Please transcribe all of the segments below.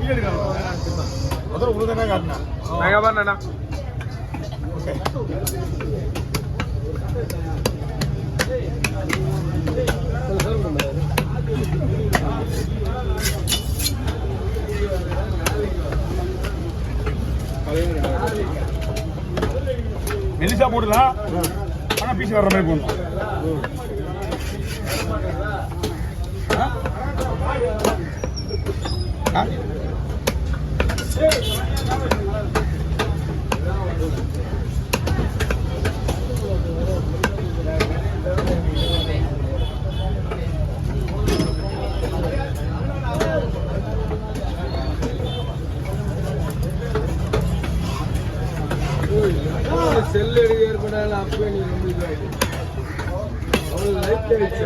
முதல்ல உங்களுக்கு தானே காட்டினேன். நாங்கள் பண்ணேண்ணா. ஓகே. மெலிசா போடலாம், ஆனால் பீஸ் வர்ற மாதிரி போடணும். செல்லடி ஏற்படாத அப்பவே நீ ரொம்ப இதாயிடு. அவங்களுக்கு லைஃப் கிடைச்சு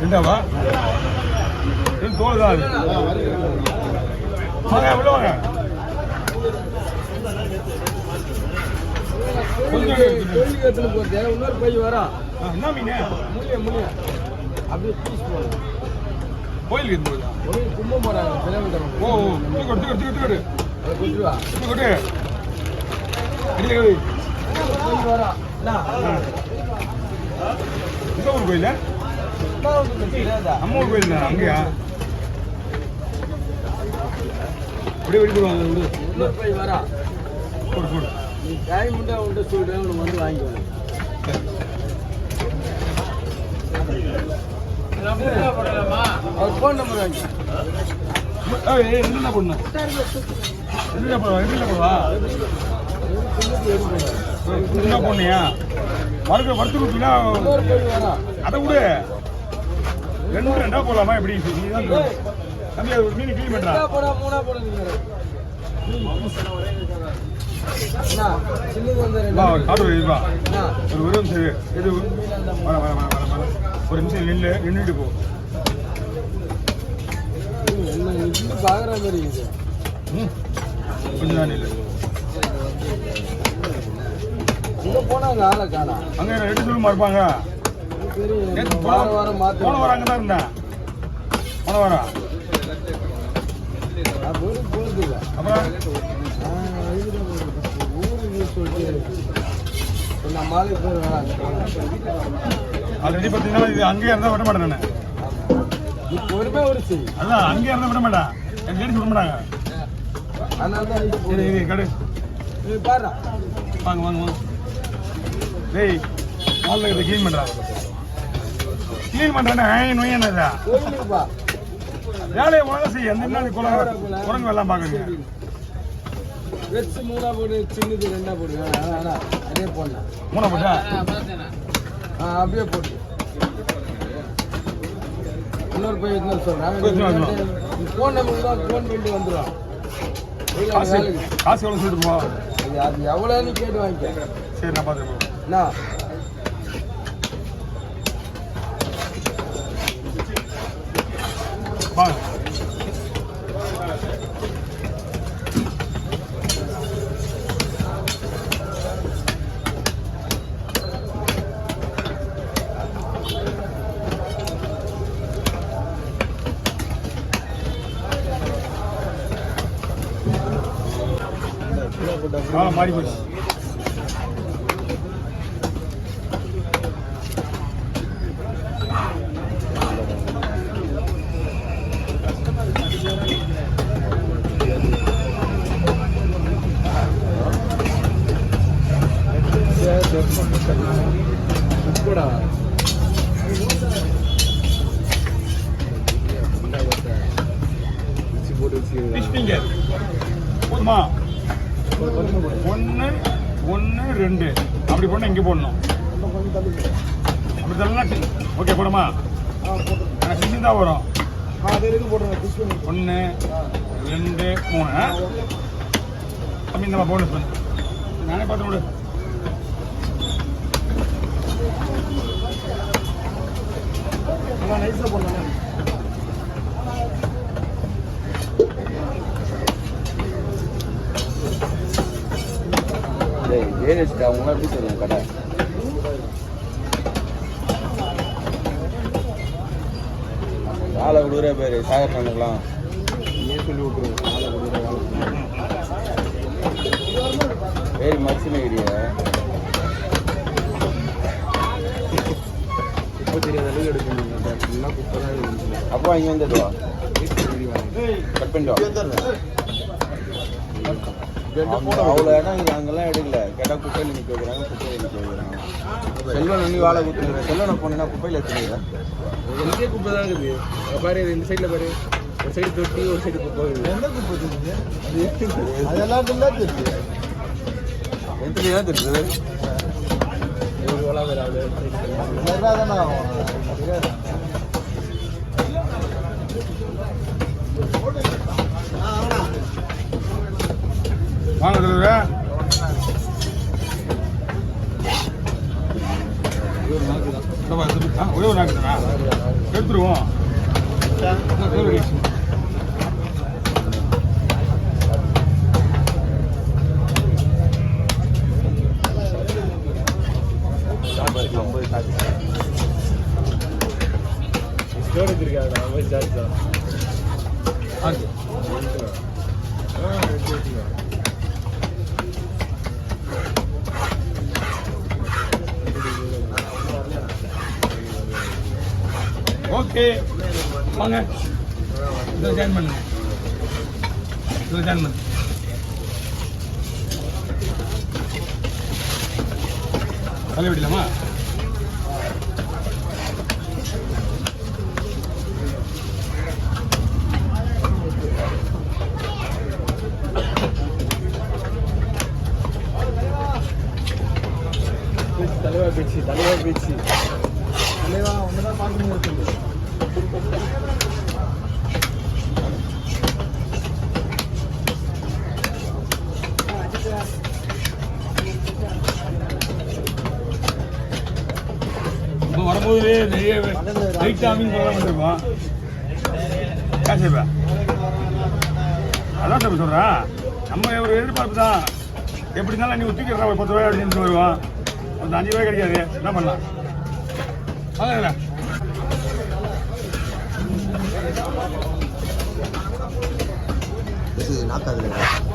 ரெண்டாவா? தோல் தான் உள்ள வாங்க. இன்னொரு பை வரா. என்ன மீன்? முடிய முடிய அப்படியே பீஸ் போகணும். கோயிலுக்கு போகுதா? கும்பம் போறாங்க. ஓ தூக்கட்டு கொஞ்சம் வரா. இந்த ஊர் கோயில நம்ம ஊர் கோயில் தான். அங்கேயா? அப்படியே வெடி போடுவாங்க. இன்னொரு பை வரா. போடு போடு. நீ டைம் உண்டா உண்டு சொல்றேன், உனக்கு வந்து வாங்கிக்கணும். அவர் ஃபோன் நம்பர் வாங்கி. என்ன பண்ணணும்? என்ன போடுவா? என்ன போனியா? வறுத்து கொடுத்தீங்கன்னா அதை விடு. ரெண்டா போடலாமா? எப்படி தம்பி அது மீன் கிளீன் பண்றா. மூணா போட ஒரு நிமிஷம் நின்றுட்டு போ. பாக்குற மாதிரி கொஞ்சம் தான் இல்லை. அங்க போனாங்க ஆளை காணா. அங்க 2 சொல்லுமா இருப்பாங்க. வாரம் மாத்த போன வாரம் அங்கதான் இருந்தேன். போன வாரம் போறது இல்லை. அப்புறம் நான் மாலை போய் வராங்க. ஆல்ரெடி பார்த்தீங்கன்னா இது அங்கேயே இருந்தால் விட மாட்டேன் நான். பொறுமை ஒரு சரி. அதான் அங்கேயே இருந்தால் விட மாட்டேன். என் லேடிஸ் விட மாட்டாங்க. அதனால தான் இது கடை பாரு. வாங்க வாங்க வாங்க. டேய் மாலில் இதை க்ளீன் பண்ணுறா. க்ளீன் பண்ணுறேன்னா நோய் என்னதா வேலையை ஒழுங்காக செய்ய. அந்த குரங்கு எல்லாம் பார்க்குறீங்க. வெச்சு மூணா போடு, சின்னது ரெண்டா போடு. அதே போடலாம். மூணா போட்டா அப்படியே போட்டு இன்னொரு போய் சொல்றேன். ஃபோன் நம்பர் தான் ஃபோன் பண்ணிட்டு வந்துடும். காசு எவ்வளோ சொல்லிட்டு போ. அது எவ்வளோன்னு கேட்டு வாங்கிக்க. சரி நான் பார்த்துருப்போம். வாங்க. மாறி போச்சு. போதுமா? 1 1 2 அப்படி போடணும். இங்கே போடணும். அப்படி தரலாம். ஓகே போடுமா? ஃபிஷிங் தான் வரும். 1 2 3 தம்பி இந்த போனஸ் பண்ணு. நானே பார்த்து விடு. நல்லா நைஸாக போடலாம். ஜெயலலிதா அவங்களாம் எப்படி சொல்லுங்க கடை ஆளை விடுற பேர் சாகர் பண்ணுக்கலாம் சொல்லி விட்டுருவோம். ஆளை விடுற பேர் மரிசனகிரியா குப்பை தெரியாத அளவுக்கு எடுக்கணும். குப்பை தான் அப்போ இங்கே வந்துடுவா கட் பண்ணிடுவா. அவ்வளோ இடம் இது அங்கெல்லாம் எடுக்கல. கேட்டால் குப்பையில் நிற்க வைக்கிறாங்க, குப்பையில் நிற்க வைக்கிறாங்க. செல்வன் நீ வாழை கொடுத்துருக்குறேன். செல்வனை போனேன்னா குப்பையில் எடுத்துக்கிறேன். எங்கே குப்பை தான் இருக்குது பாரு. இந்த சைடில் பாரு, ஒரு சைடு தொட்டி ஒரு சைடு குப்பை. எந்த குப்பை இருக்குது? அதெல்லாம் தெரியுது. எந்த தெரியுது? வாங்க தலைவரே. ஒரே ஒரு நாக்கு தானா? எடுத்துருவோம். ஓகே வாங்க, இதில் ஜாயின் பண்ணுங்க. இதில் ஜாயின் பண்ணு. தலை விடலாமா? தலைவா பேச்சு தலைவா ஒன்றுதான் பார்க்கணும். இப்போ வரும்போது நிறைய வெயிட்டாமின்னு சொல்லலாம் வந்துருக்கோம். காசேப்பா அதான் சார் சொல்கிறேன். நம்ம ஒரு எதிர்பார்ப்பு தான். எப்படி இருந்தாலும் நீ தூக்கிடுறா ஒரு 10 ரூபாய் அப்படின்னு வருவோம். அந்த 5 ரூபாய் கிடைக்காது. என்ன பண்ணலாம்? வாங்க நாக்காது